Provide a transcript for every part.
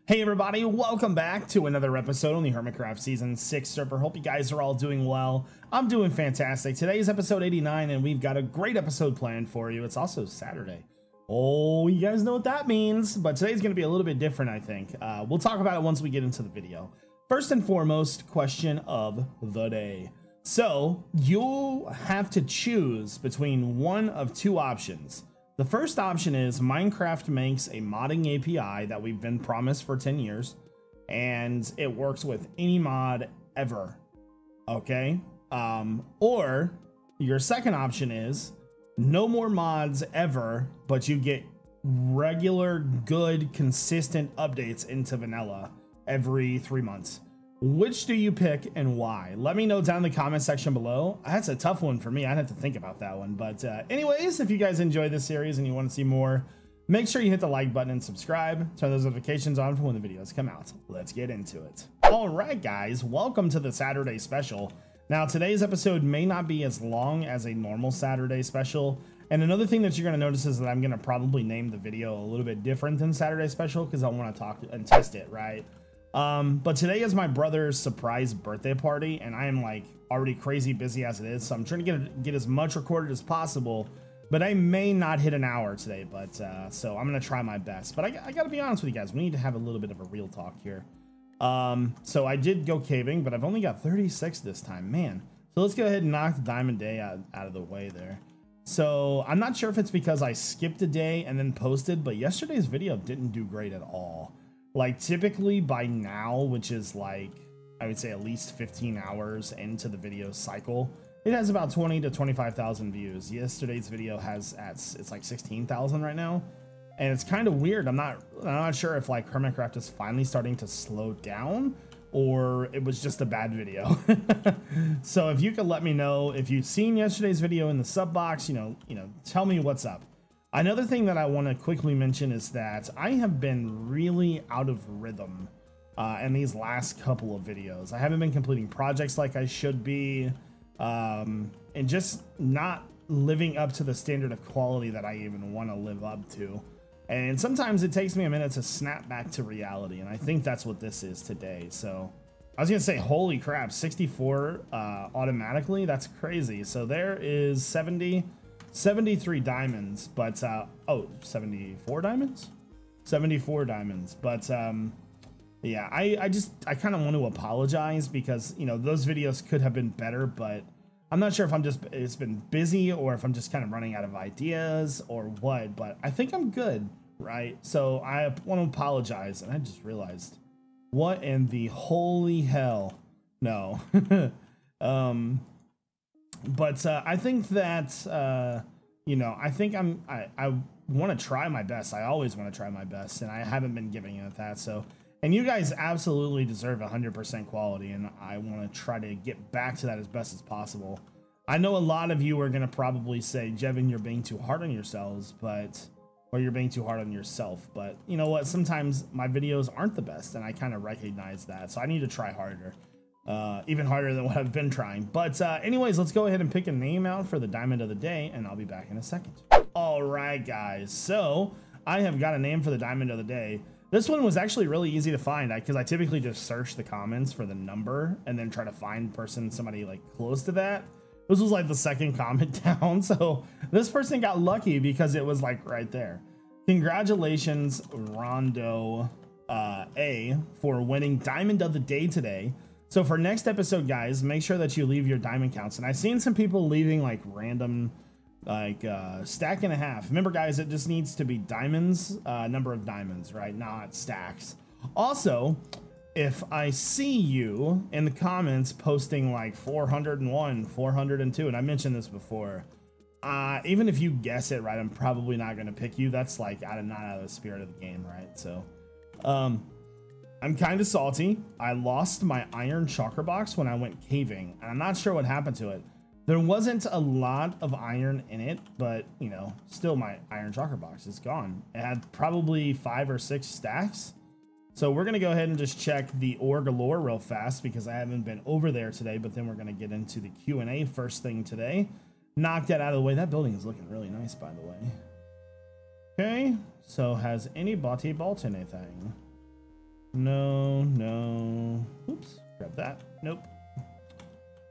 Hey everybody, welcome back to another episode on the Hermitcraft Season 6 server. Hope you guys are all doing well. I'm doing fantastic. Today is episode 89 and we've got a great episode planned for you. It's also Saturday. Oh, you guys know what that means, but today's going to be a little bit different, I think. We'll talk about it once we get into the video. First and foremost, question of the day. So, you'll have to choose between one of two options. The first option is Minecraft makes a modding API that we've been promised for 10 years, and it works with any mod ever, okay? Or your second option is no more mods ever, but you get regular, good, consistent updates into vanilla every 3 months. Which do you pick and why? Let me know down in the comment section below. That's a tough one for me. I'd have to think about that one. But anyways, if you guys enjoy this series and you want to see more, make sure you hit the like button and subscribe. Turn those notifications on for when the videos come out. Let's get into it. All right, guys, welcome to the Saturday special. Now, today's episode may not be as long as a normal Saturday special. And another thing that you're going to notice is that I'm going to probably name the video a little bit different than Saturday special because I want to talk and test it, right? But today is my brother's surprise birthday party, and I am like already crazy busy as it is, so I'm trying to get as much recorded as possible, but I may not hit an hour today, but so I'm gonna try my best. But I gotta be honest with you guys, we need to have a little bit of a real talk here. So I did go caving, but I've only got 36 this time, man. So let's go ahead and knock the diamond day out of the way there. So I'm not sure if it's because I skipped a day and then posted, but yesterday's video didn't do great at all. Like typically by now, which is like, I would say at least 15 hours into the video cycle, it has about 20 to 25,000 views. Yesterday's video it's like 16,000 right now. And it's kind of weird. I'm not sure if like Hermitcraft is finally starting to slow down or it was just a bad video. So if you could let me know if you've seen yesterday's video in the sub box, you know, tell me what's up. Another thing that I want to quickly mention is that I have been really out of rhythm in these last couple of videos. I haven't been completing projects like I should be, and just not living up to the standard of quality that I even want to live up to. And sometimes it takes me a minute to snap back to reality, and I think that's what this is today. So I was gonna say, holy crap, 64 automatically? That's crazy. So there is 73 diamonds, but oh, 74 diamonds, 74 diamonds. But yeah, I kind of want to apologize because, you know, those videos could have been better, but I'm not sure if it's been busy or if I'm just kind of running out of ideas or what, but I think I'm good, right? So I want to apologize. And I just realized, what in the holy hell? No. But I think that, you know, I think I want to try my best. I always want to try my best, and I haven't been giving it that. So, and you guys absolutely deserve 100% quality, and I want to try to get back to that as best as possible. I know a lot of you are going to probably say, Jevin, you're being too hard on yourselves, or you're being too hard on yourself. But you know what? Sometimes my videos aren't the best, and I kind of recognize that. So I need to try harder. Even harder than what I've been trying. But anyways, let's go ahead and pick a name out for the diamond of the day, and I'll be back in a second. All right, guys, so I have got a name for the diamond of the day. This one was actually really easy to find because I typically just search the comments for the number and then try to find somebody like close to that. This was like the second comment down, so this person got lucky because it was like right there. Congratulations, Rondo A, for winning diamond of the day today. So for next episode, guys, make sure that you leave your diamond counts. And I've seen some people leaving like random, like stack and a half. Remember, guys, it just needs to be diamonds, number of diamonds, right? Not stacks. Also, if I see you in the comments posting like 401, 402, and I mentioned this before, even if you guess it right, I'm probably not going to pick you. That's like not out of the spirit of the game, right? So, I'm kind of salty. I lost my iron chakra box when I went caving, and I'm not sure what happened to it. There wasn't a lot of iron in it, but you know, still my iron chakra box is gone. It had probably 5 or 6 stacks. So we're gonna go ahead and just check the ore galore real fast because I haven't been over there today, but then we're gonna get into the Q&A first thing today. Knock that out of the way. That building is looking really nice, by the way. Okay, so has anybody bought anything? No, no. Oops, grab that. Nope.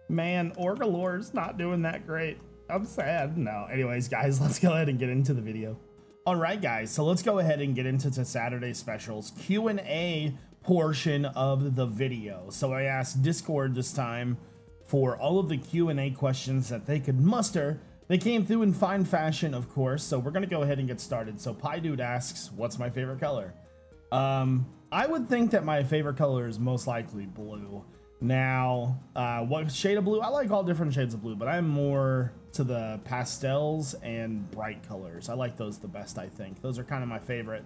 Man, Orgalore's not doing that great. I'm sad. No, anyways, guys, let's go ahead and get into the video. All right, guys, so let's go ahead and get into the Saturday specials Q&A portion of the video. So I asked Discord this time for all of the Q&A questions that they could muster. They came through in fine fashion, of course, so we're gonna go ahead and get started. So PieDude asks, what's my favorite color? I would think that my favorite color is most likely blue. Now, what shade of blue? I like all different shades of blue, but I'm more to the pastels and bright colors. I like those the best, I think. Those are kind of my favorite.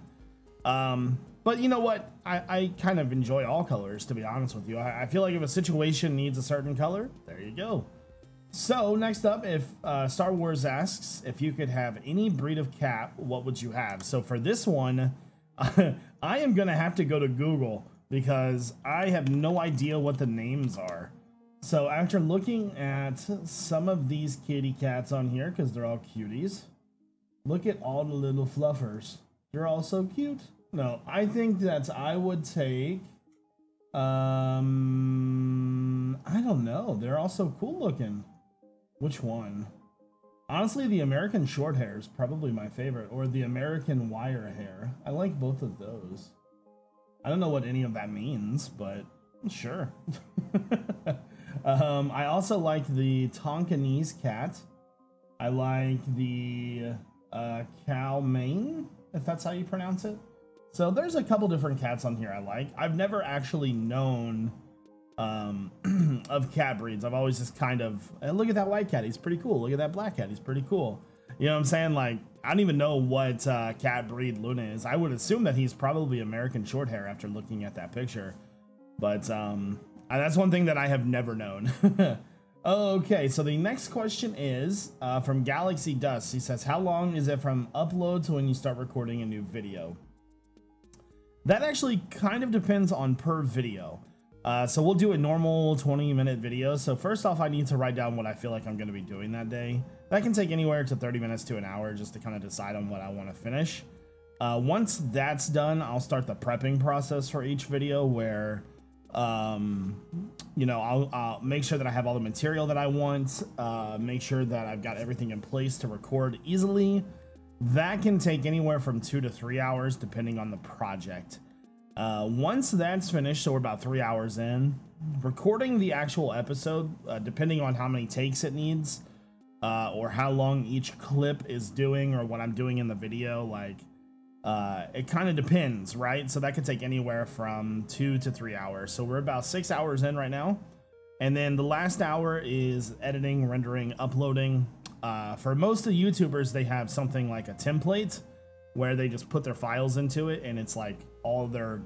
But you know what? I kind of enjoy all colors, to be honest with you. I feel like if a situation needs a certain color, there you go. So next up, if Star Wars asks, if you could have any breed of cat, what would you have? So for this one, I am gonna have to go to Google because I have no idea what the names are. So after looking at some of these kitty cats on here, because they're all cuties, look at all the little fluffers. They're all so cute. No, I think that I would take, I don't know. They're all so cool looking. Which one? Honestly, the American short hair is probably my favorite, or the American wire hair. I like both of those. I don't know what any of that means, but sure. I also like the Tonkinese cat. I like the cow mane, if that's how you pronounce it. So there's a couple different cats on here I like. I've never actually known of cat breeds. I've always just kind of, look at that white cat, he's pretty cool. Look at that black cat, he's pretty cool. You know what I'm saying? Like, I don't even know what cat breed Luna is. I would assume that he's probably American short hair after looking at that picture. But that's one thing that I have never known. Okay, so the next question is from Galaxy Dust. He says, how long is it from upload to when you start recording a new video? That actually kind of depends on per video. So we'll do a normal 20-minute video. So first off, I need to write down what I feel like I'm going to be doing that day. That can take anywhere to 30 minutes to an hour just to kind of decide on what I want to finish. Once that's done, I'll start the prepping process for each video where, you know, I'll make sure that I have all the material that I want, make sure that I've got everything in place to record easily. That can take anywhere from 2 to 3 hours depending on the project. Once that's finished, so we're about 3 hours in, recording the actual episode, depending on how many takes it needs, or how long each clip is doing, or what I'm doing in the video, like, it kind of depends, right? So that could take anywhere from 2 to 3 hours. So we're about 6 hours in right now. And then the last hour is editing, rendering, uploading. For most of the YouTubers, they have something like a template where they just put their files into it, and it's like all their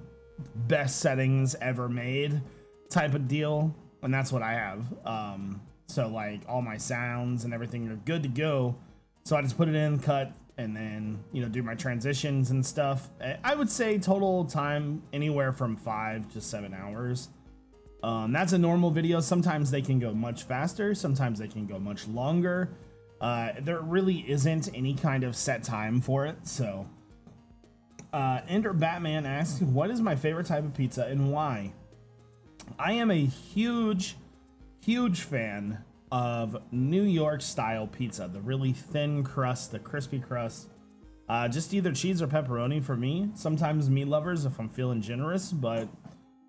best settings ever made type of deal. And that's what I have. So like all my sounds and everything are good to go. So I just put it in, cut, and then, you know, do my transitions and stuff. I would say total time anywhere from 5 to 7 hours. That's a normal video. Sometimes they can go much faster. Sometimes they can go much longer. There really isn't any kind of set time for it. So Ender Batman asks, what is my favorite type of pizza and why? I am a huge fan of New York style pizza, the really thin crust, the crispy crust, just either cheese or pepperoni for me. Sometimes meat lovers if I'm feeling generous, but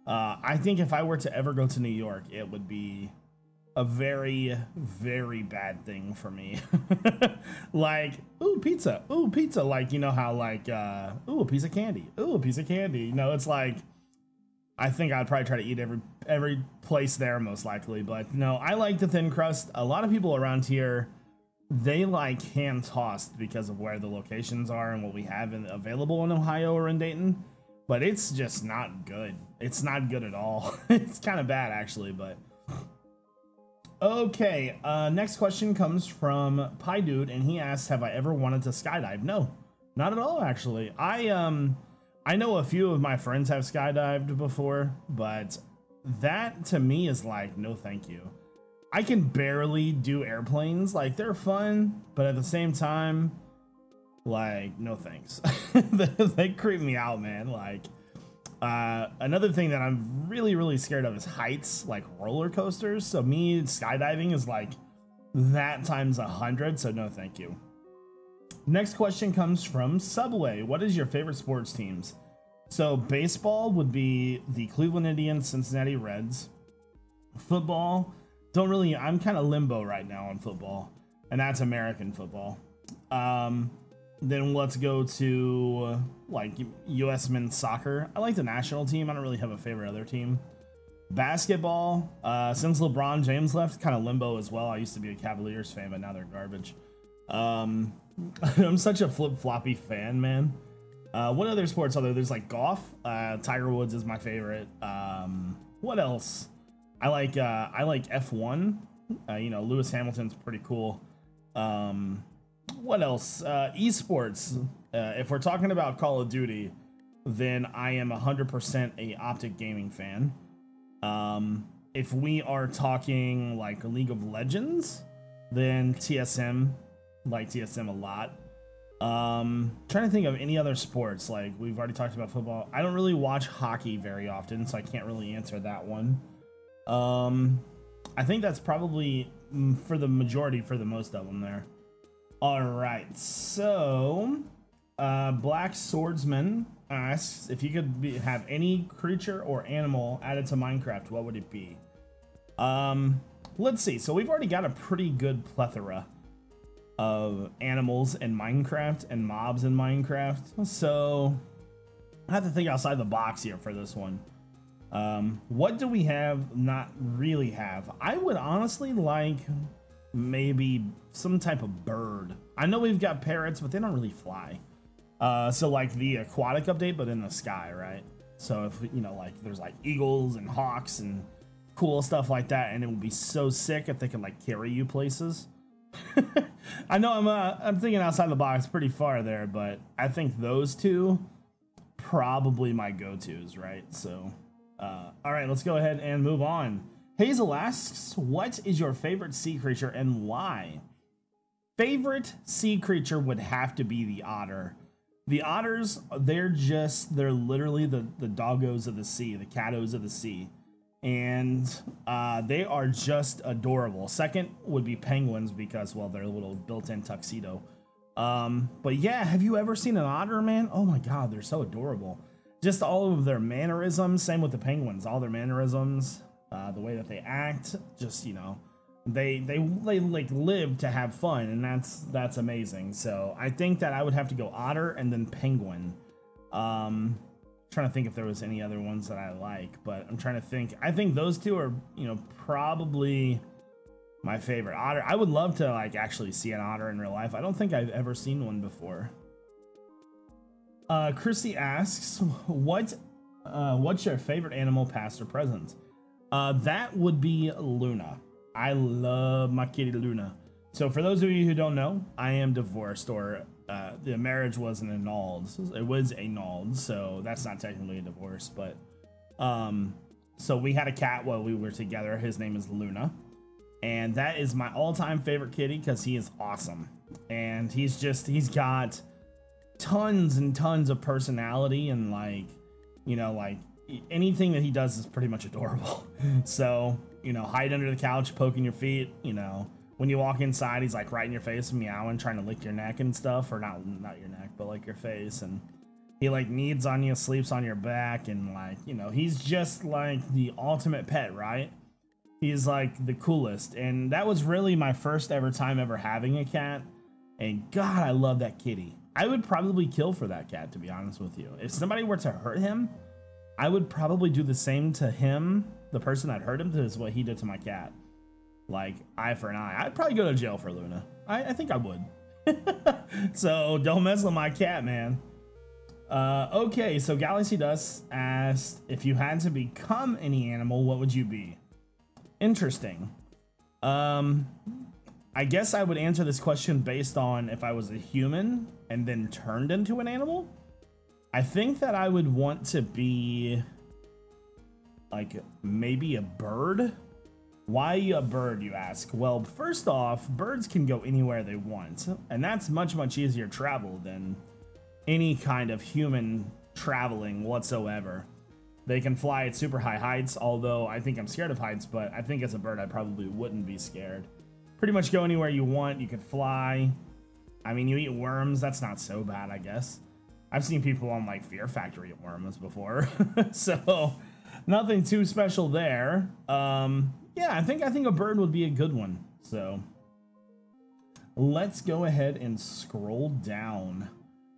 I think if I were to ever go to New York, it would be a very, very bad thing for me. Like, ooh, pizza, like, you know how like, ooh, a piece of candy, ooh, a piece of candy. You know, it's like, I think I'd probably try to eat every place there most likely, but no, I like the thin crust. A lot of people around here, they like hand tossed because of where the locations are and what we have available in Ohio or in Dayton, but it's just not good. It's not good at all. It's kind of bad actually, but okay. Next question comes from PieDude, and he asks, have I ever wanted to skydive? No, not at all actually. I know a few of my friends have skydived before, but that to me is like, no thank you. I can barely do airplanes. Like, they're fun, but at the same time, like, no thanks. They creep me out, man. Like, Another thing that I'm really scared of is heights, like roller coasters. So me, skydiving is like that times 100. So no, thank you. Next question comes from Subway. What is your favorite sports teams? So baseball would be the Cleveland Indians, Cincinnati Reds. Football, I'm kind of limbo right now on football, and that's American football. Then let's go to like US men's soccer. I like the national team. I don't really have a favorite other team. Basketball, since LeBron James left, kind of limbo as well. I used to be a Cavaliers fan, but now they're garbage. I'm such a flip-floppy fan, man. What other sports are there? There's like golf. Tiger Woods is my favorite. What else? I like F1. You know, Lewis Hamilton's pretty cool. What else? Esports. If we're talking about Call of Duty, then I am 100% a Optic Gaming fan. If we are talking like League of Legends, then TSM, like TSM a lot. Trying to think of any other sports. Like we've already talked about football. I don't really watch hockey very often, so I can't really answer that one. I think that's probably for the majority, for the most of them there. All right, so Black Swordsman asks if you could have any creature or animal added to Minecraft, what would it be? Let's see. So we've already got a pretty good plethora of animals in Minecraft and mobs in Minecraft. So I have to think outside the box here for this one. What do we have not really have? I would honestly like maybe some type of bird. I know we've got parrots, but they don't really fly. So like the aquatic update, but in the sky, right? So if, you know, like there's like eagles and hawks and cool stuff like that, and it would be so sick if they could like carry you places. I know I'm thinking outside the box pretty far there, but I think those two probably my go-tos, right? So all right, let's go ahead and move on. Hazel asks, what is your favorite sea creature and why? Favorite sea creature would have to be the otter. The otters, they're literally the doggos of the sea, the catos of the sea. And they are just adorable. Second would be penguins because, well, they're a little built-in tuxedo. But yeah, have you ever seen an otter, man? Oh my God, they're so adorable. Just all of their mannerisms, same with the penguins, all their mannerisms, the way that they act, just, you know, they like live to have fun, and that's amazing. So I think that I would have to go otter and then penguin. Trying to think if there was any other ones that I like, but I'm trying to think. I think those two are, you know, probably my favorite. Otter, I would love to like actually see an otter in real life. I don't think I've ever seen one before. Chrissy asks, what's your favorite animal, past or present? That would be Luna. I love my kitty Luna. So for those of you who don't know, I am divorced, or the marriage wasn't annulled. It was annulled, so that's not technically a divorce, but so we had a cat while we were together. His name is Luna, and that is my all-time favorite kitty because he is awesome, and he's got tons and tons of personality, and like, you know, like anything that he does is pretty much adorable. So, you know, hide under the couch, poking your feet, you know, when you walk inside, he's like right in your face, meowing, trying to lick your neck and stuff, or not your neck, but like your face. And he like kneads on you, sleeps on your back, and like, you know, he's just like the ultimate pet, right? He's like the coolest. And that was really my first ever time ever having a cat. And God, I love that kitty. I would probably kill for that cat, to be honest with you. If somebody were to hurt him, I would probably do the same to him, the person that hurt him, as what he did to my cat. Like, eye for an eye. I'd probably go to jail for Luna. I think I would. So don't mess with my cat, man. Okay, so Galaxy Dust asked, if you had to become any animal, what would you be? Interesting. I guess I would answer this question based on if I was a human and then turned into an animal. I think that I would want to be like maybe a bird. Why a bird, you ask? Well, first off, birds can go anywhere they want, and that's much easier travel than any kind of human traveling whatsoever. They can fly at super high heights, although I think I'm scared of heights, but I think as a bird I probably wouldn't be scared. Pretty much go anywhere you want. You could fly. I mean, you eat worms. That's not so bad, I guess. I've seen people on like Fear Factory eat worms before, so nothing too special there. Yeah, I think a bird would be a good one. So let's go ahead and scroll down.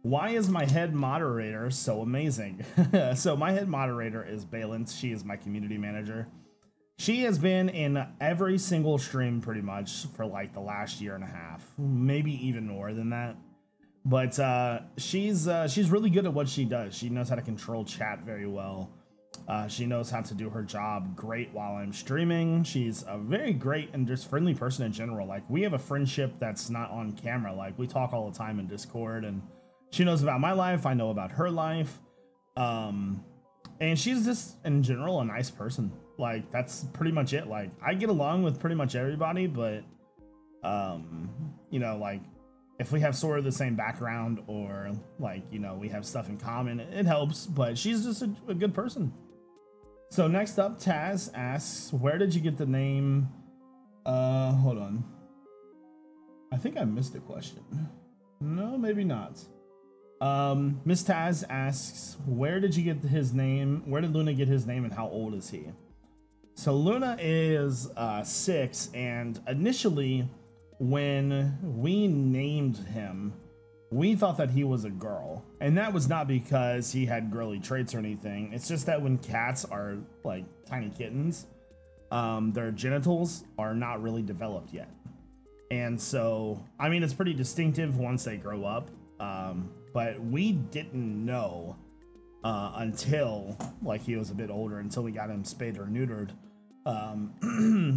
Why is my head moderator so amazing? So my head moderator is Balance. She is my community manager. She has been in every single stream pretty much for like the last year and a half, maybe even more than that. But she's really good at what she does. She knows how to control chat very well. She knows how to do her job great while I'm streaming. She's a very great and just friendly person in general. Like, we have a friendship that's not on camera. Like, we talk all the time in Discord, and she knows about my life. I know about her life. And she's just, in general, a nice person. Like, that's pretty much it. Like, I get along with pretty much everybody, but, you know, like, if we have sort of the same background or, like, you know, we have stuff in common, it helps, but she's just a good person. So next up, Taz asks, where did you get the name? Hold on. I think I missed a question. No, maybe not. Miss Taz asks, where did you get his name? Where did Luna get his name, and how old is he? So Luna is 6, and initially when we named him, we thought that he was a girl, and that was not because he had girly traits or anything. It's just that when cats are like tiny kittens, their genitals are not really developed yet. And so, I mean, it's pretty distinctive once they grow up. But we didn't know until like he was a bit older, until we got him spayed or neutered,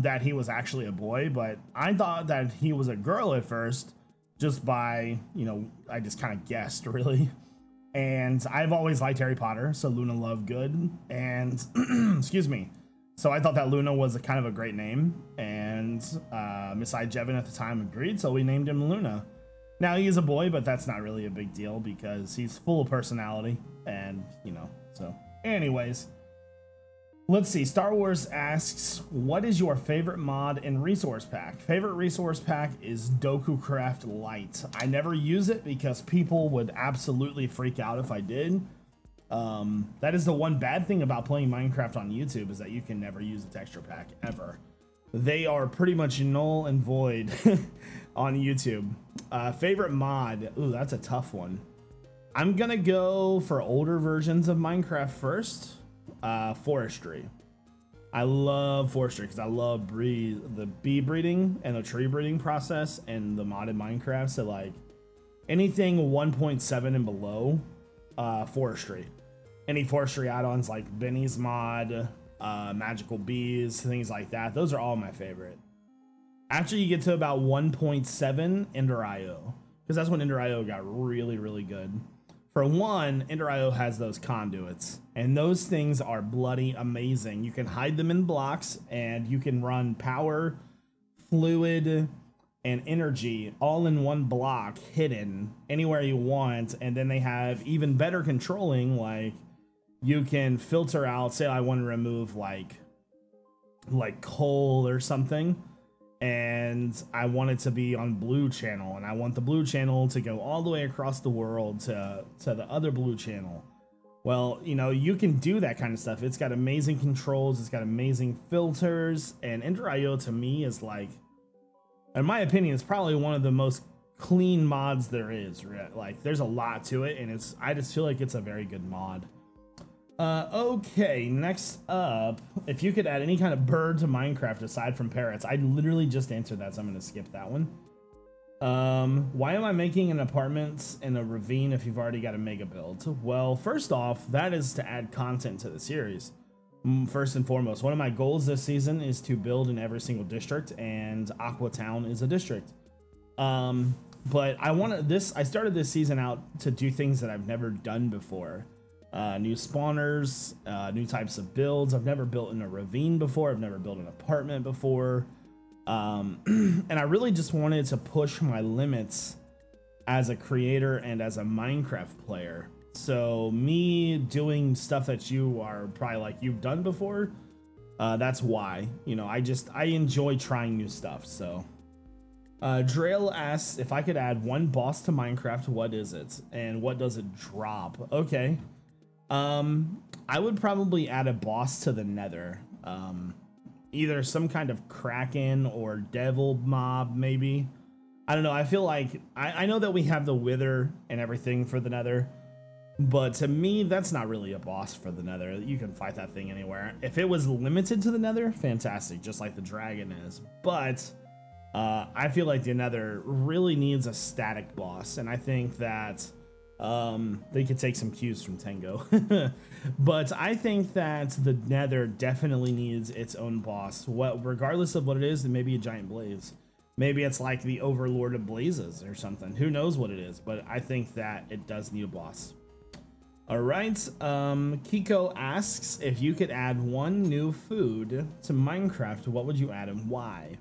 that he was actually a boy. But I thought that he was a girl at first, just by, you know, I just kind of guessed really. And I've always liked Harry Potter, so Luna Lovegood, and excuse me. So I thought that Luna was a kind of a great name, and Miss iJevin at the time agreed, so we named him Luna. Now he is a boy, but that's not really a big deal because he's full of personality, and you know, so anyways. Let's see, Star Wars asks, what is your favorite mod and resource pack? Favorite resource pack is DokuCraft Lite. I never use it because people would absolutely freak out if I did. That is the one bad thing about playing Minecraft on YouTube, is that you can never use a texture pack, ever. They are pretty much null and void on YouTube. Favorite mod, ooh, that's a tough one. I'm gonna go for older versions of Minecraft first. Forestry. I love forestry because I love the bee breeding and the tree breeding process and the modded Minecraft. So like anything 1.7 and below, forestry. Any forestry add-ons like Benny's mod, magical bees, things like that. Those are all my favorite. After you get to about 1.7, Ender.io, because that's when Ender.io got really, really good. For one, Ender.io has those conduits, and those things are bloody amazing. You can hide them in blocks, and you can run power, fluid, and energy all in one block, hidden anywhere you want. And then they have even better controlling, like you can filter out, say I want to remove like coal or something, and I want it to be on blue channel, and I want the blue channel to go all the way across the world to the other blue channel. Well, you know, you can do that kind of stuff. It's got amazing controls, it's got amazing filters, and Ender.io to me is like, in my opinion, it's probably one of the most clean mods there is. Like, there's a lot to it, and I just feel like it's a very good mod. Okay, next up, if you could add any kind of bird to Minecraft aside from parrots. I literally just answered that, so I'm going to skip that one. Why am I making an apartment in a ravine if you've already got a mega build? Well, first off, that is to add content to the series. First and foremost, one of my goals this season is to build in every single district, and Aqua Town is a district. But I started this season out to do things that I've never done before. New spawners, new types of builds. I've never built in a ravine before. I've never built an apartment before. And I really just wanted to push my limits as a creator and as a Minecraft player. So me doing stuff that you are probably like you've done before, that's why. You know, I enjoy trying new stuff. So Drail asks if I could add one boss to Minecraft, what is it and what does it drop? Okay. I would probably add a boss to the Nether. Either some kind of Kraken or Devil mob, maybe. I don't know. I feel like I know that we have the Wither and everything for the Nether, but to me, that's not really a boss for the Nether. You can fight that thing anywhere. If it was limited to the Nether, fantastic, just like the dragon is. But I feel like the Nether really needs a static boss, and I think that they could take some cues from Tango. But I think that the Nether definitely needs its own boss. Regardless of what it is, it may be a giant blaze. Maybe it's like the Overlord of Blazes or something. Who knows what it is, but I think that it does need a boss. All right, Kiko asks if you could add one new food to Minecraft, what would you add and why?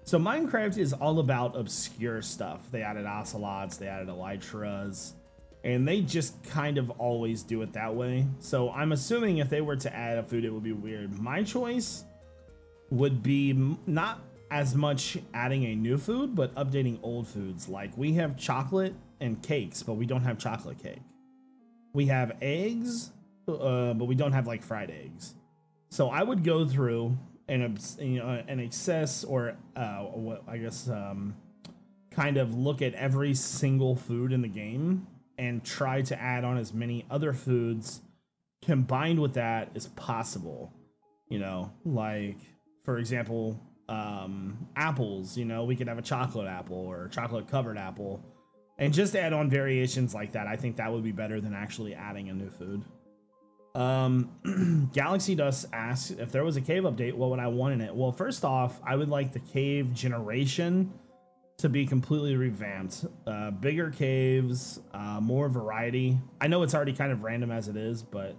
So Minecraft is all about obscure stuff. They added ocelots, they added elytras, and they just kind of always do it that way. So I'm assuming if they were to add a food, it would be weird. My choice would be not as much adding a new food, but updating old foods. Like we have chocolate and cakes, but we don't have chocolate cake. We have eggs, but we don't have like fried eggs. So I would go through and an excess or I guess kind of look at every single food in the game and try to add on as many other foods combined with that as possible. You know, like for example, apples, you know, we could have a chocolate apple or a chocolate covered apple and just add on variations like that. I think that would be better than actually adding a new food. Galaxy Dust asks if there was a cave update, what would I want in it? Well, first off, I would like the cave generation to be completely revamped. Bigger caves, more variety. I know it's already kind of random as it is, but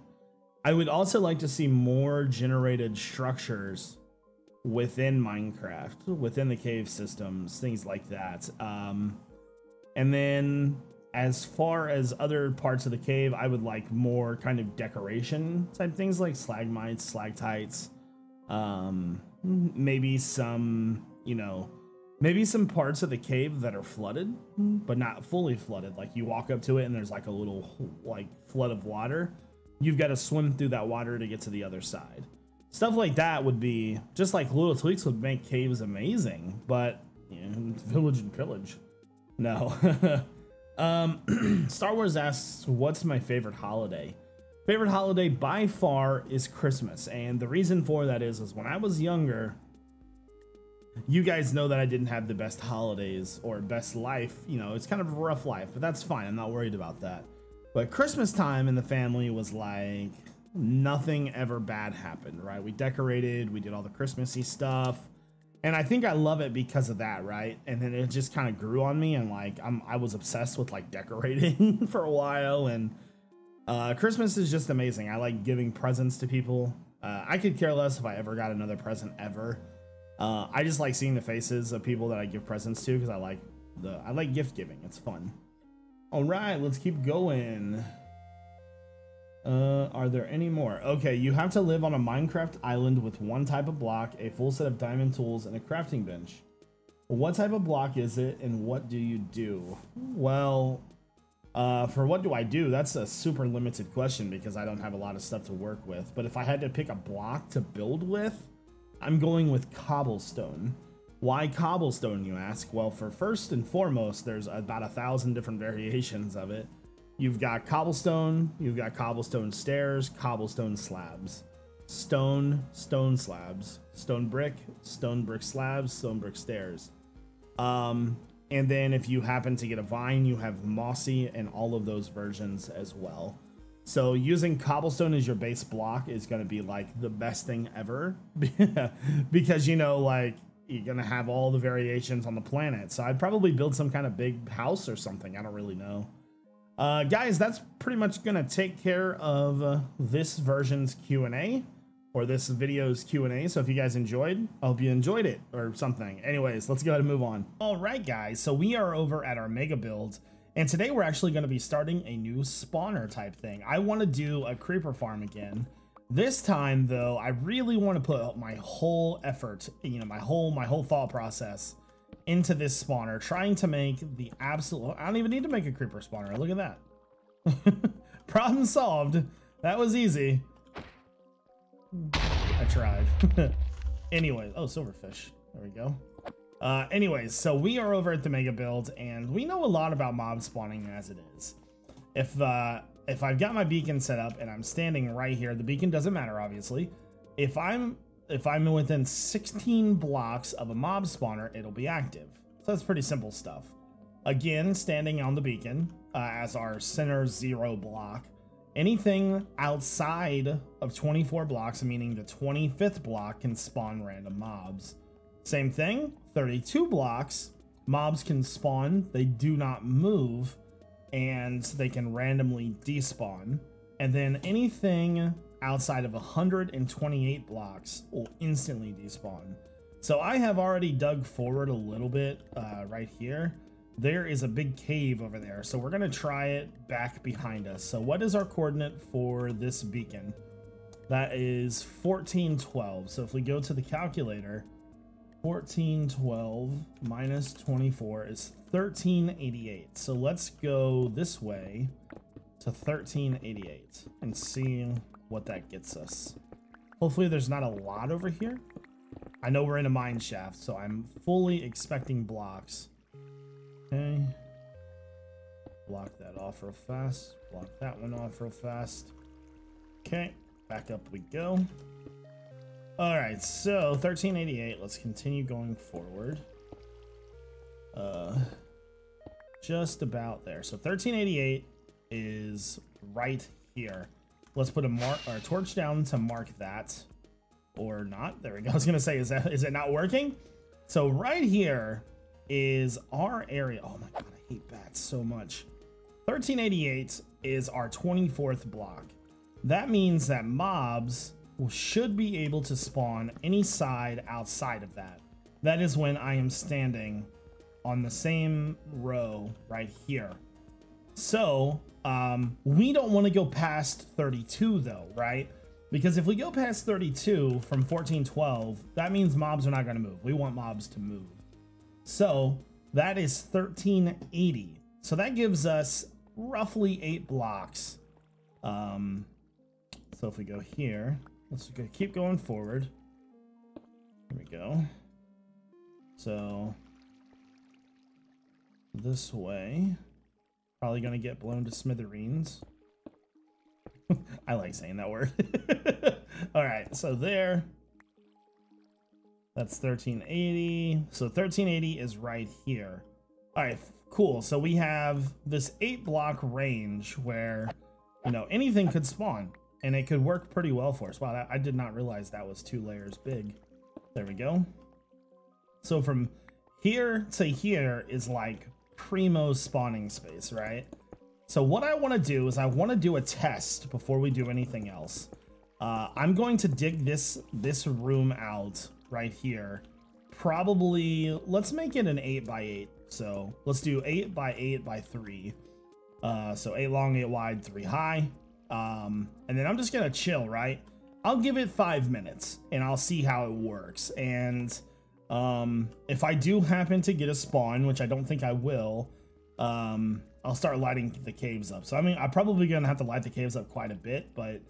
I would also like to see more generated structures within Minecraft, within the cave systems, things like that. And then as far as other parts of the cave, I would like more kind of decoration type things like stalagmites, stalactites, maybe some, you know, maybe some parts of the cave that are flooded, but not fully flooded. Like you walk up to it and there's like a little like flood of water. You've got to swim through that water to get to the other side. Stuff like that would be just like little tweaks would make caves amazing, but you know, village and pillage. No. Star Wars asks, what's my favorite holiday? Favorite holiday by far is Christmas. And the reason for that is when I was younger, you guys know that I didn't have the best holidays or best life. You know, it's kind of a rough life, but that's fine. I'm not worried about that. But Christmas time in the family was like nothing ever bad happened, right? We decorated, we did all the Christmassy stuff. And I think I love it because of that, right? And then it just kind of grew on me, and like I was obsessed with like decorating for a while. And Christmas is just amazing. I like giving presents to people. I could care less if I ever got another present ever. I just like seeing the faces of people that I give presents to because I like gift giving. It's fun. All right, let's keep going. Are there any more? Okay, you have to live on a Minecraft island with one type of block, a full set of diamond tools, and a crafting bench. What type of block is it, and what do you do? Well, for what do I do? That's a super limited question because I don't have a lot of stuff to work with. But if I had to pick a block to build with, I'm going with cobblestone. Why cobblestone, you ask? Well, for first and foremost, there's about 1,000 different variations of it. You've got cobblestone stairs, cobblestone slabs, stone slabs, stone brick slabs, stone brick stairs. And then if you happen to get a vine, you have mossy and all of those versions as well. So using cobblestone as your base block is going to be like the best thing ever because, you know, like you're going to have all the variations on the planet. So I'd probably build some kind of big house or something. I don't really know. Guys, that's pretty much gonna take care of this version's Q&A, or this video's Q&A. So if you guys enjoyed, I hope you enjoyed it or something. Anyways, let's go ahead and move on. All right, guys, so we are over at our mega build, And today we're actually going to be starting a new spawner type thing. I want to do a creeper farm again. This time though, I really want to put my whole effort, you know, my whole thought process into this spawner, trying to make the absolute, I don't even need to make a creeper spawner. Look at that. Problem solved. That was easy. I tried. Anyway, oh, silverfish. There we go. Anyways, so we are over at the mega build, and we know a lot about mob spawning as it is. If I've got my beacon set up and I'm standing right here, the beacon doesn't matter, obviously. If I'm within 16 blocks of a mob spawner, it'll be active. So that's pretty simple stuff. Again, standing on the beacon as our center 0 block. Anything outside of 24 blocks, meaning the 25th block, can spawn random mobs. Same thing, 32 blocks, mobs can spawn, they do not move, and they can randomly despawn. And then anything outside of 128 blocks will instantly despawn. So I have already dug forward a little bit right here. There is a big cave over there, so we're gonna try it back behind us. So what is our coordinate for this beacon? That is 1412. So if we go to the calculator, 1412 minus 24 is 1388. So let's go this way to 1388 and see what that gets us. Hopefully there's not a lot over here. I know we're in a mine shaft, so I'm fully expecting blocks. Okay. Block that off real fast. Block that one off real fast. Okay, back up we go. All right, so 1388. Let's continue going forward. Just about there. So 1388 is right here. Let's put a torch down to mark that, or not. There we go. I was gonna say, is it not working? So right here is our area. Oh my god, I hate bats so much. 1388 is our 24th block. That means that mobs should be able to spawn any side outside of that. That is when I am standing on the same row right here. So we don't want to go past 32 though, right? Because if we go past 32 from 1412, that means mobs are not going to move. We want mobs to move. So that is 1380. So that gives us roughly 8 blocks. So if we go here, let's keep going forward. Here we go. So this way, probably gonna get blown to smithereens. I like saying that word. All right, so there. That's 1380. So 1380 is right here. All right, cool. So we have this 8 block range where, you know, anything could spawn and it could work pretty well for us. Wow, I did not realize that was 2 layers big. There we go. So from here to here is like primo spawning space, right? So what I want to do is I want to do a test before we do anything else. I'm going to dig this room out right here. Probably, let's make it an 8x8. So let's do 8x8x3. So 8 long, 8 wide, 3 high. And then I'm just gonna chill, right? I'll give it 5 minutes and I'll see how it works. And if I do happen to get a spawn, which I don't think I will, I'll start lighting the caves up. So I mean, I'm probably gonna have to light the caves up quite a bit, but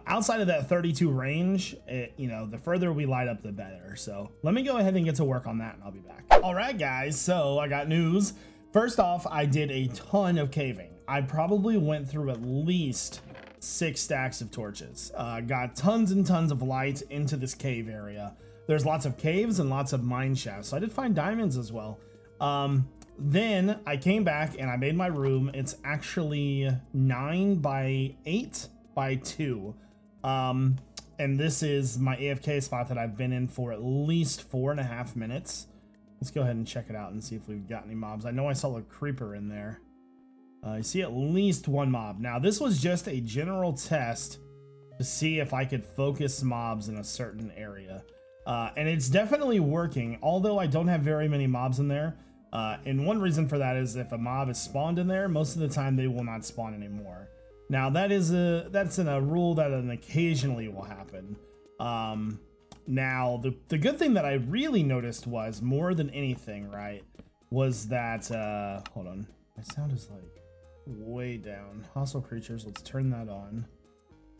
outside of that 32 range, you know, the further we light up, the better. So let me go ahead and get to work on that and I'll be back. All right, guys, so I got news. First off, I did a ton of caving. I probably went through at least 6 stacks of torches. Got tons and tons of light into this cave area. There's lots of caves and lots of mine shafts. So I did find diamonds as well. Then I came back and I made my room. It's actually 9x8x2. And this is my AFK spot that I've been in for at least 4.5 minutes. Let's go ahead and check it out and see if we've got any mobs. I know I saw a creeper in there. I see at least 1 mob. Now, this was just a general test to see if I could focus mobs in a certain area. And it's definitely working. Although I don't have very many mobs in there, And one reason for that is if a mob is spawned in there, most of the time they will not spawn anymore. Now that's a rule that occasionally will happen. Now the good thing that I really noticed was more than anything, right, was that hold on, my sound is like way down. Hostile creatures, let's turn that on.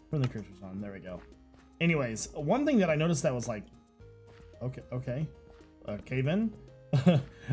Turn the creatures on, there we go. Anyways, one thing that I noticed that was like, okay, cave in.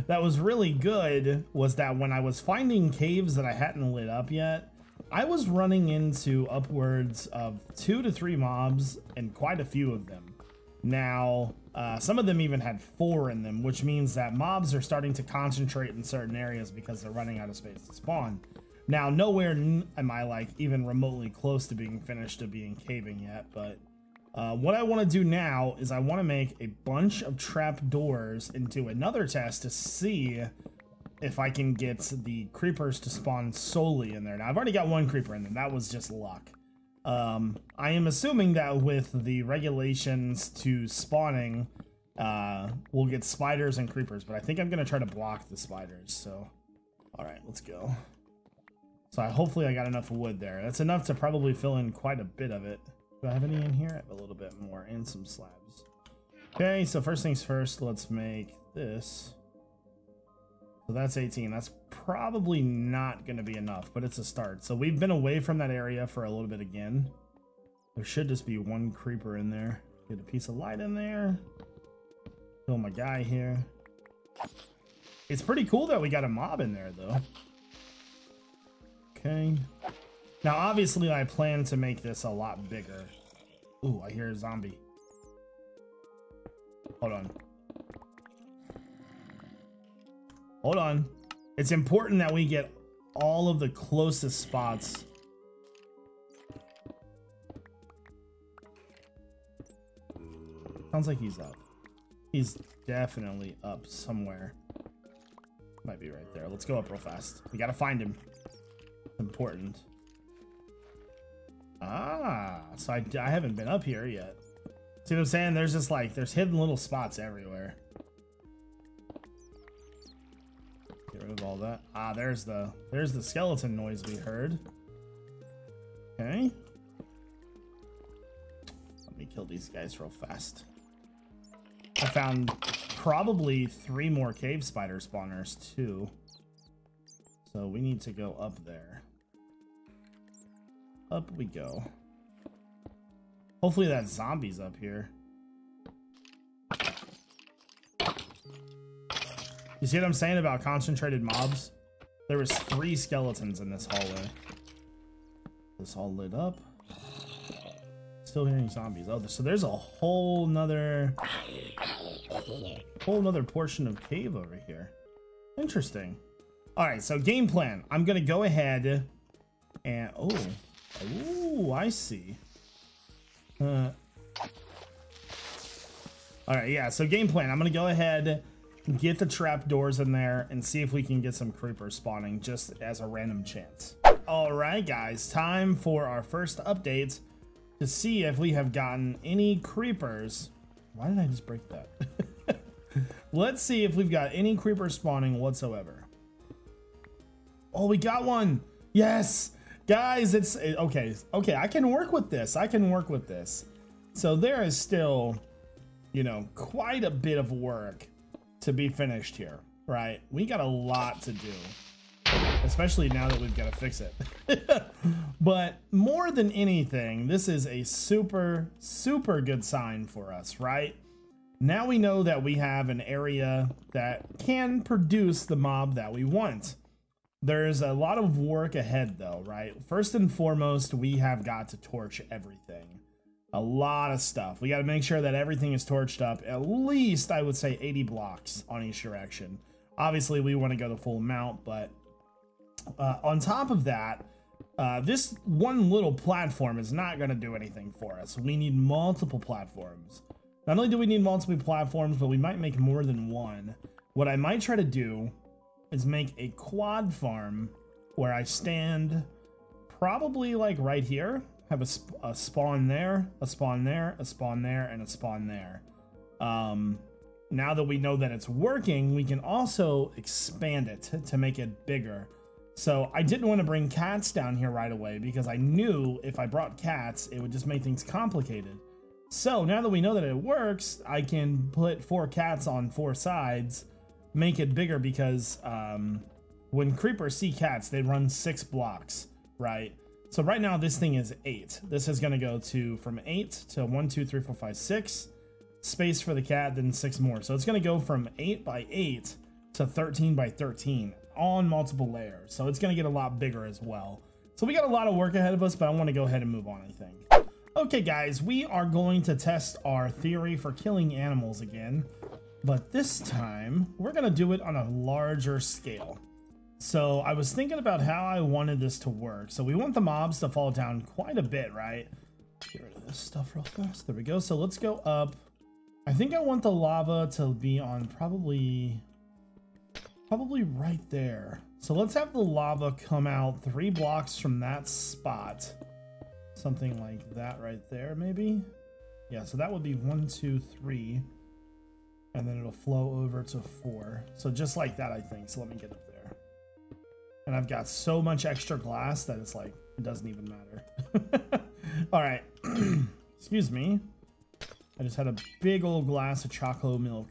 That was really good was that when I was finding caves that I hadn't lit up yet, I was running into upwards of 2 to 3 mobs and quite a few of them. Now, some of them even had 4 in them, which means that mobs are starting to concentrate in certain areas because they're running out of space to spawn. Now, nowhere am I like even remotely close to being finished to being caving yet, but what I want to do now is I want to make a bunch of trap doors into another test to see if I can get the creepers to spawn solely in there. Now, I've already got 1 creeper in them. That was just luck. I am assuming that with the regulations to spawning, we'll get spiders and creepers, but I think I'm going to try to block the spiders. So, all right, let's go. So hopefully I got enough wood there. That's enough to probably fill in quite a bit of it. Do I have any in here? I have a little bit more and some slabs. Okay, so first things first, let's make this. So that's 18. That's probably not going to be enough, but it's a start. So we've been away from that area for a little bit again. There should just be 1 creeper in there. Get a piece of light in there. Kill my guy here. It's pretty cool that we got a mob in there, though. Okay. Now, obviously, I plan to make this a lot bigger. Ooh, I hear a zombie. Hold on. Hold on. It's important that we get all of the closest spots. Sounds like he's up. He's definitely up somewhere. Might be right there. Let's go up real fast. We gotta find him. It's important. Ah, so I haven't been up here yet. See what I'm saying? There's just like, there's hidden little spots everywhere. Get rid of all that. Ah, there's the skeleton noise we heard. Okay. Let me kill these guys real fast. I found probably 3 more cave spider spawners too. So we need to go up there. Up we go. Hopefully that zombie's up here. You see what I'm saying about concentrated mobs? There was 3 skeletons in this hallway. This all lit up. Still hearing zombies. Oh, so there's a whole nother portion of cave over here. Interesting. All right, so game plan. I'm gonna go ahead and oh, I see. All right, yeah. So game plan. I'm gonna go ahead, get the trap doors in there, and see if we can get some creepers spawning just as a random chance. All right, guys. Time for our first update to see if we have gotten any creepers. Why did I just break that? Let's see if we've got any creepers spawning whatsoever. Oh, we got one. Yes. Guys, it's okay. Okay, I can work with this. I can work with this. So there is still, you know, quite a bit of work to be finished here, right? We got a lot to do, especially now that we've got to fix it. But more than anything, this is a super, super good sign for us, right? Now we know that we have an area that can produce the mob that we want. There's a lot of work ahead though, right? First and foremost, we have got to torch everything. A lot of stuff. We got to make sure that everything is torched up, at least I would say 80 blocks on each direction. Obviously, we want to go the full amount, but on top of that, this one little platform is not going to do anything for us. We need multiple platforms. Not only do we need multiple platforms, but we might make more than one. What I might try to do is make a quad farm where I stand probably like right here, have a spawn there, a spawn there, a spawn there, and a spawn there. now that we know that it's working, we can also expand it to make it bigger. So I didn't want to bring cats down here right away because I knew if I brought cats, it would just make things complicated. So now that we know that it works, I can put 4 cats on 4 sides, make it bigger because when creepers see cats, they run 6 blocks, right? So right now this thing is 8. This is going to go to from 8 to 1, 2, 3, 4, 5, 6. Space for the cat, then 6 more. So it's going to go from 8 by 8 to 13 by 13 on multiple layers. So it's going to get a lot bigger as well. So we got a lot of work ahead of us, but I want to go ahead and move on, I think. Okay, guys, we are going to test our theory for killing animals again, but this time we're going to do it on a larger scale. So I was thinking about how I wanted this to work. So we want the mobs to fall down quite a bit, right? Get rid of this stuff real fast. There we go. So let's go up. I think I want the lava to be on probably right there. So let's have the lava come out 3 blocks from that spot. Something like that right there, maybe. Yeah, so that would be 1, 2, 3. And then it'll flow over to 4. So just like that, I think. So let me get up there. And I've got so much extra glass that it's like, it doesn't even matter. All right. Excuse me. I just had a big old glass of chocolate milk.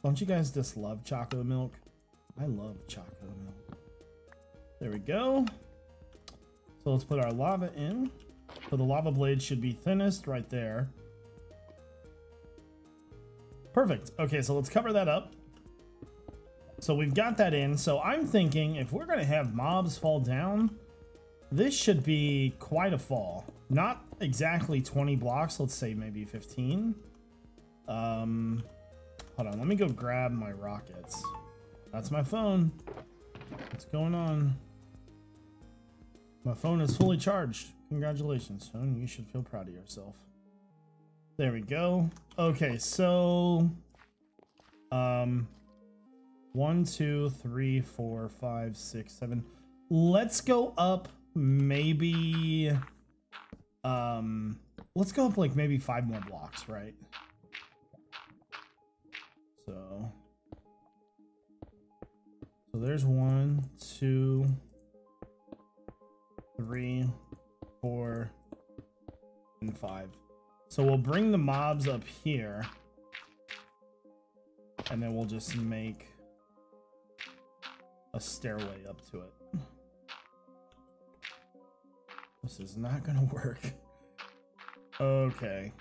Don't you guys just love chocolate milk? I love chocolate milk. There we go. So let's put our lava in. So the lava blade should be thinnest right there. Perfect. Okay, so let's cover that up. So we've got that in. So I'm thinking if we're going to have mobs fall down, this should be quite a fall. Not exactly 20 blocks. Let's say maybe 15. Hold on. Let me go grab my rockets. That's my phone. What's going on? My phone is fully charged. Congratulations, phone. You should feel proud of yourself. There we go. Okay, so 1, 2, 3, 4, 5, 6, 7. Let's go up maybe let's go up like maybe 5 more blocks, right? So there's 1, 2, 3, 4, and 5. So we'll bring the mobs up here, and then we'll just make a stairway up to it. This is not gonna work. Okay.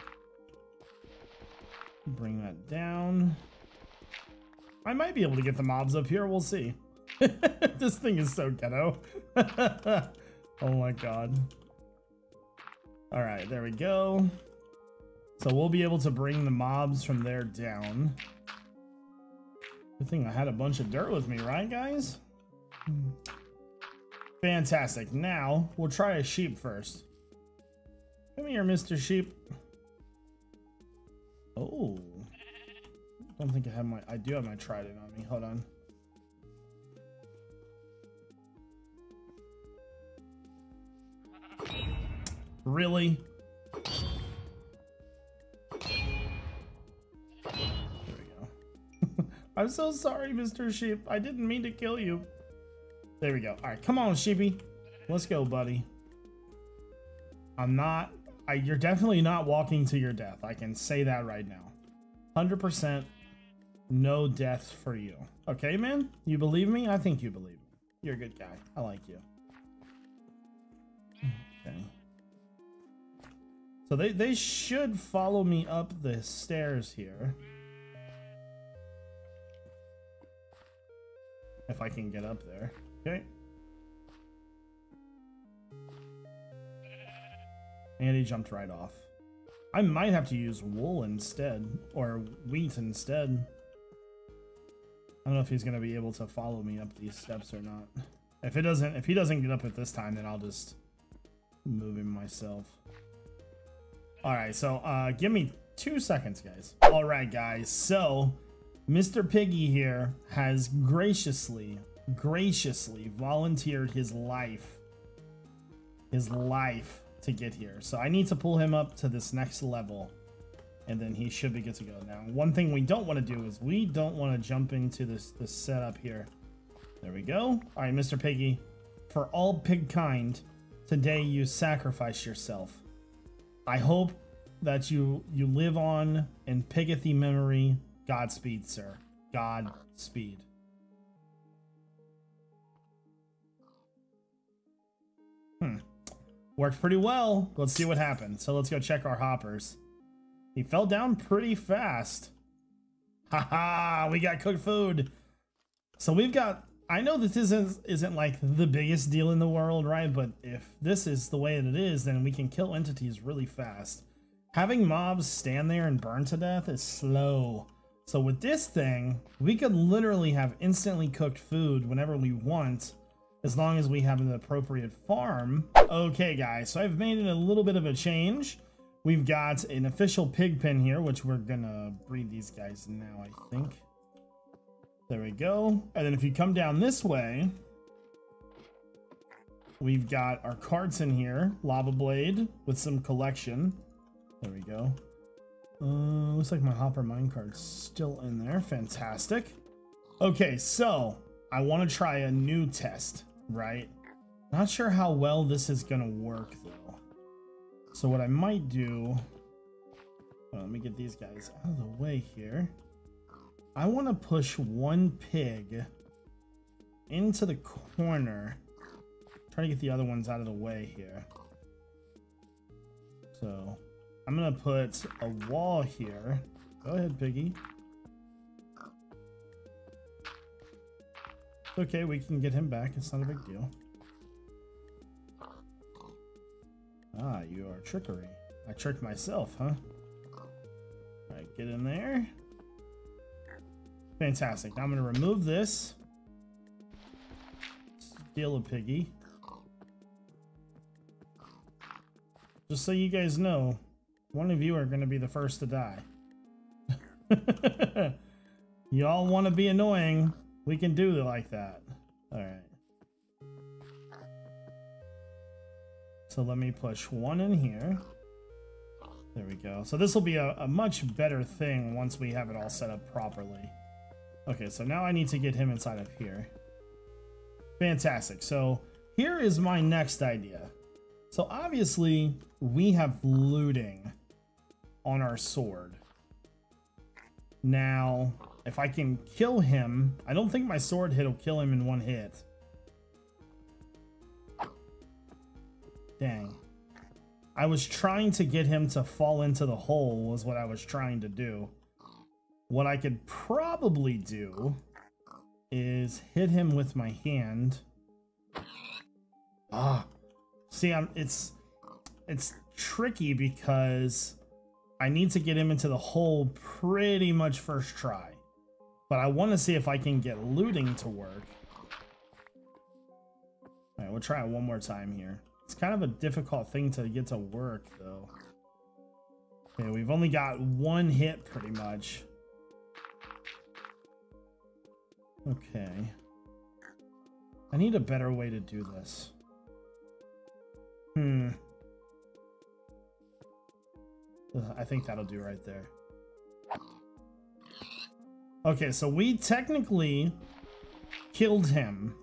Bring that down. I might be able to get the mobs up here. We'll see. This thing is so ghetto. Oh my god. All right, there we go. So we'll be able to bring the mobs from there down. Good thing I had a bunch of dirt with me, right, guys? Fantastic. Now, we'll try a sheep first. Come here, Mr. Sheep. Oh. I don't think I have my... I do have my trident on me. Hold on. Really? There we go. I'm so sorry, Mr. Sheep. I didn't mean to kill you. There we go. All right, come on, sheepy. Let's go, buddy. I'm not... you're definitely not walking to your death. I can say that right now. 100% no death for you. Okay, man? You believe me? I think you believe me. You're a good guy. I like you. Okay. So they should follow me up the stairs here. If I can get up there. Okay. And he jumped right off. I might have to use wool instead, or wheat instead. I don't know if he's gonna be able to follow me up these steps or not. If he doesn't get up at this time, then I'll just move him myself. All right, so give me 2 seconds, guys. All right, guys. So Mr. Piggy here has graciously volunteered his life to get here. So I need to pull him up to this next level. And then he should be good to go. Now, one thing we don't want to do is we don't want to jump into this setup here. There we go. All right, Mr. Piggy. For all pig kind, today you sacrifice yourself. I hope that you live on in pigothy memory. Godspeed, sir. Godspeed. Worked pretty well. Let's see what happens. So let's go check our hoppers. He fell down pretty fast. Haha, we got cooked food. So we've got, I know that this isn't like the biggest deal in the world, right? But if this is the way that it is, then we can kill entities really fast. Having mobs stand there and burn to death is slow. So with this thing, we could literally have instantly cooked food whenever we want, as long as we have an appropriate farm. Okay, guys, so I've made it a little bit of a change. We've got an official pig pen here, which we're gonna breed these guys now, I think. There we go. And then if you come down this way, we've got our carts in here. Lava blade with some collection. There we go. Looks like my hopper minecart's still in there. Fantastic. Okay, so I want to try a new test, right? Not sure how well this is gonna work though. So what I might do, let me get these guys out of the way here. I want to push one pig into the corner. Try to get the other ones out of the way here. So I'm gonna put a wall here. Go ahead, piggy. It's okay, we can get him back. It's not a big deal. Ah, you are trickery. I tricked myself, huh? Alright, get in there. Fantastic. Now I'm going to remove this. Steal a piggy. Just so you guys know, one of you are going to be the first to die. Y'all want to be annoying, we can do it like that. Alright. So let me push one in here. There we go. So this will be a much better thing once we have it all set up properly. Okay, so now I need to get him inside of here. Fantastic. So here is my next idea. So obviously we have looting on our sword. Now, if I can kill him, I don't think my sword hit will kill him in one hit. Dang. I was trying to get him to fall into the hole was what I was trying to do. What I could probably do is hit him with my hand. See, it's tricky because I need to get him into the hole pretty much first try. But I want to see if I can get looting to work. All right, we'll try it one more time here. It's kind of a difficult thing to get to work, though. Okay, we've only got one hit, pretty much. Okay. I need a better way to do this. I think that'll do right there. Okay, so we technically killed him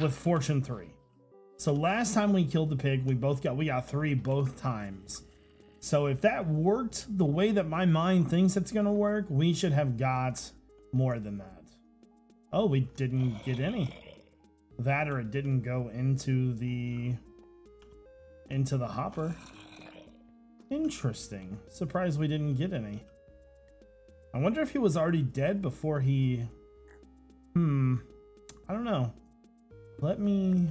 with Fortune 3. So last time we killed the pig, we got 3 both times. So if that worked the way that my mind thinks it's gonna work, we should have got more than that. Oh, we didn't get any. That or it didn't go into the hopper. Interesting. Surprised we didn't get any. I wonder if he was already dead before he... I don't know. Let me...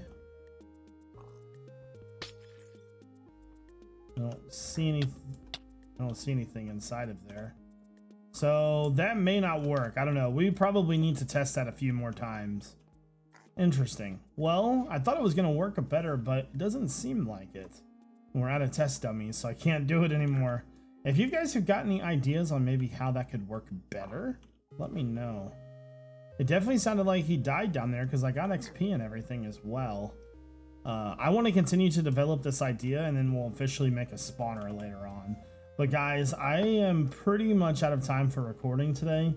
I don't see anything inside of there. So that may not work. I don't know. We probably need to test that a few more times. Interesting. Well, I thought it was going to work better, but it doesn't seem like it. We're out of test dummies, so I can't do it anymore. If you guys have got any ideas on maybe how that could work better, let me know. It definitely sounded like he died down there because I got XP and everything as well. I want to continue to develop this idea and then we'll officially make a spawner later on. But guys, I am pretty much out of time for recording today.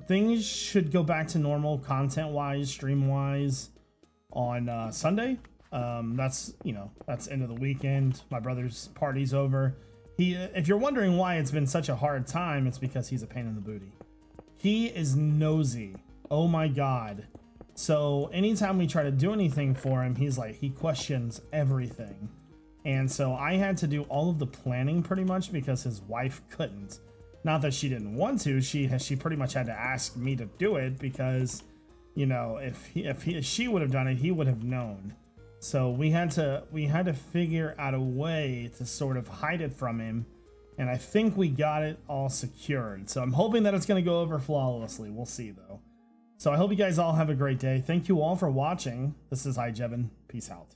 Things should go back to normal content-wise, stream-wise on Sunday. That's, you know, that's end of the weekend. My brother's party's over. If you're wondering why it's been such a hard time, it's because he's a pain in the booty. He is nosy. Oh my God. So anytime we try to do anything for him, he's like, he questions everything. And so I had to do all of the planning pretty much because his wife couldn't. Not that she didn't want to, she pretty much had to ask me to do it because, you know, if she would have done it, he would have known. So we had to figure out a way to sort of hide it from him, and I think we got it all secured. So I'm hoping that it's going to go over flawlessly. We'll see though. So I hope you guys all have a great day. Thank you all for watching. This is iJevin. Peace out.